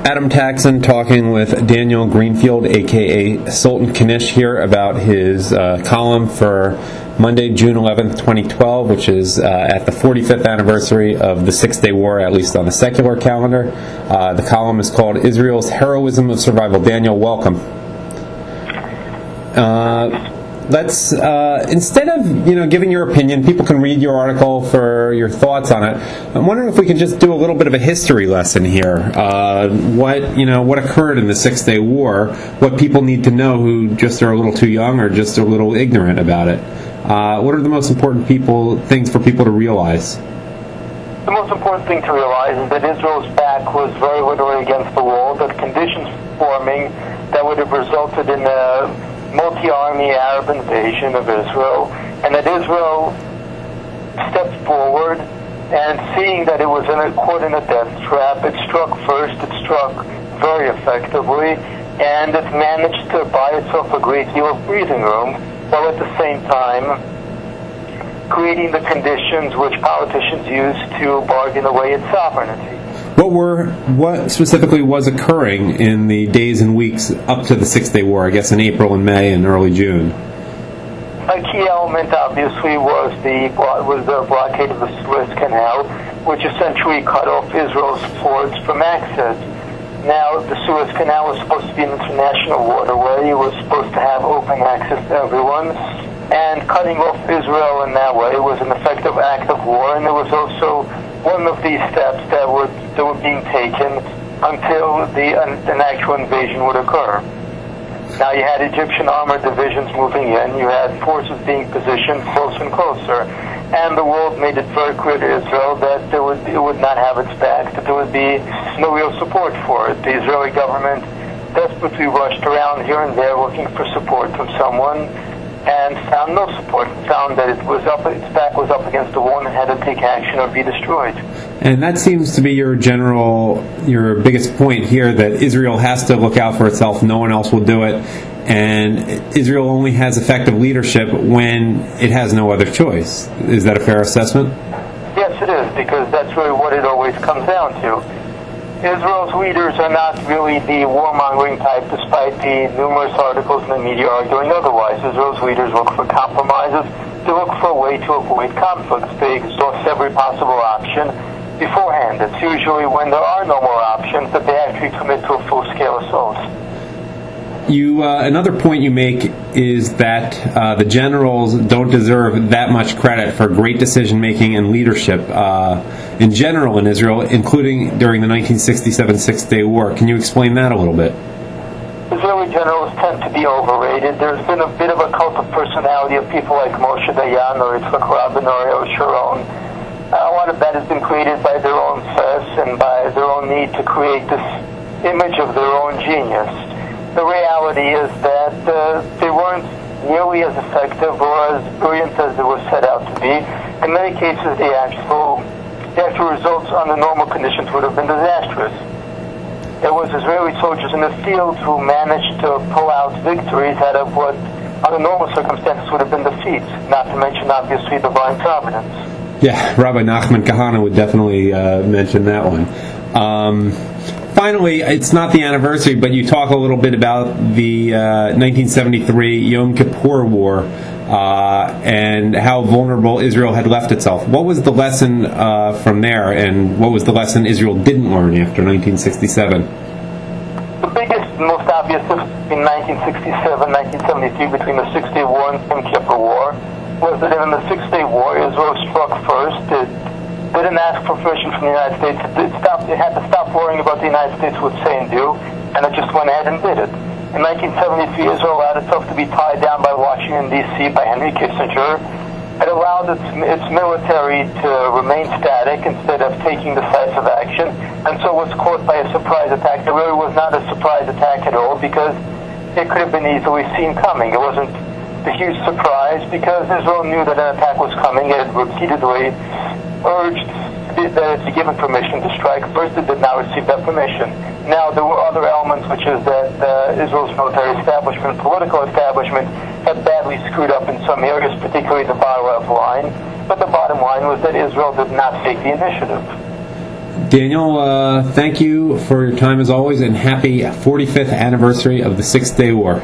Adam Taxin talking with Daniel Greenfield, a.k.a. Sultan Knish, here about his column for Monday, June 11th, 2012, which is at the 45th anniversary of the Six-Day War, at least on the secular calendar. The column is called Israel's Heroism of Survival. Daniel, welcome. Let's instead of giving your opinion, people can read your article for your thoughts on it. I'm wondering if we can just do a little bit of a history lesson here. What occurred in the Six-Day War? What people need to know who just are a little too young or just a little ignorant about it. What are the most important things for people to realize? The most important thing to realize is that Israel's back was very literally against the wall. That conditions forming that would have resulted in a multi-army Arab invasion of Israel, and that Israel stepped forward, and seeing that it was caught in a death trap, it struck first, it struck very effectively, and it managed to buy itself a great deal of breathing room, while at the same time creating the conditions which politicians use to bargain away its sovereignty. What specifically was occurring in the days and weeks up to the Six-Day War, I guess in April and May and early June? A key element, obviously, was the blockade of the Suez Canal, which essentially cut off Israel's ports from access. Now, the Suez Canal was supposed to be an international waterway. It was supposed to have open access to everyone. And cutting off Israel in that way was an effective act of war, and it was also one of these steps that were being taken until an actual invasion would occur. Now, you had Egyptian armored divisions moving in, you had forces being positioned closer and closer, and the world made it very clear to Israel that it would not have its back, that there would be no real support for it. The Israeli government desperately rushed around here and there looking for support from someone, and found no support, found that its back was up against the wall and had to take action or be destroyed. And that seems to be your biggest point here, that Israel has to look out for itself, no one else will do it, and Israel only has effective leadership when it has no other choice. Is that a fair assessment? Yes, it is, because that's really what it always comes down to. Israel's leaders are not really the warmongering type, despite the numerous articles in the media arguing otherwise. Israel's leaders look for compromises. They look for a way to avoid conflicts. They exhaust every possible option beforehand. It's usually when there are no more options that they actually commit to a full-scale assault. Another point you make is that the generals don't deserve that much credit for great decision-making and leadership in general in Israel, including during the 1967 Six-Day War. Can you explain that a little bit? Israeli generals tend to be overrated. There's been a bit of a cult of personality of people like Moshe Dayan or Yitzhak Rabin or Ariel Sharon. A lot of that has been created by their own press and by their own need to create this image of their own genius. The reality is that they weren't nearly as effective or as brilliant as they were set out to be. In many cases, the actual results under normal conditions would have been disastrous. There was Israeli soldiers in the field who managed to pull out victories out of what, under normal circumstances, would have been defeats, not to mention, obviously, divine providence. Yeah, Rabbi Nachman Kahana would definitely mention that one. Finally, it's not the anniversary, but you talk a little bit about the 1973 Yom Kippur War and how vulnerable Israel had left itself. What was the lesson from there, and what was the lesson Israel didn't learn after 1967? The biggest, most obvious difference between 1967 and 1973 between the Six-Day War and Yom Kippur War was that in the Six-Day War, Israel struck first. It didn't ask for permission from the United States. It had to stop worrying about the United States would say and do, and it just went ahead and did it. In 1973, Israel allowed itself to be tied down by Washington, D.C., by Henry Kissinger. It allowed its military to remain static instead of taking decisive action, and so was caught by a surprise attack. It really was not a surprise attack at all, because it could have been easily seen coming. It wasn't a huge surprise, because Israel knew that an attack was coming. It had repeatedly urged that it be given permission to strike. First, it did not receive that permission. Now, there were other elements, which is that Israel's military establishment, political establishment, had badly screwed up in some areas, particularly the Bar-Lev line. But the bottom line was that Israel did not take the initiative. Daniel, thank you for your time as always, and happy 45th anniversary of the Six-Day War.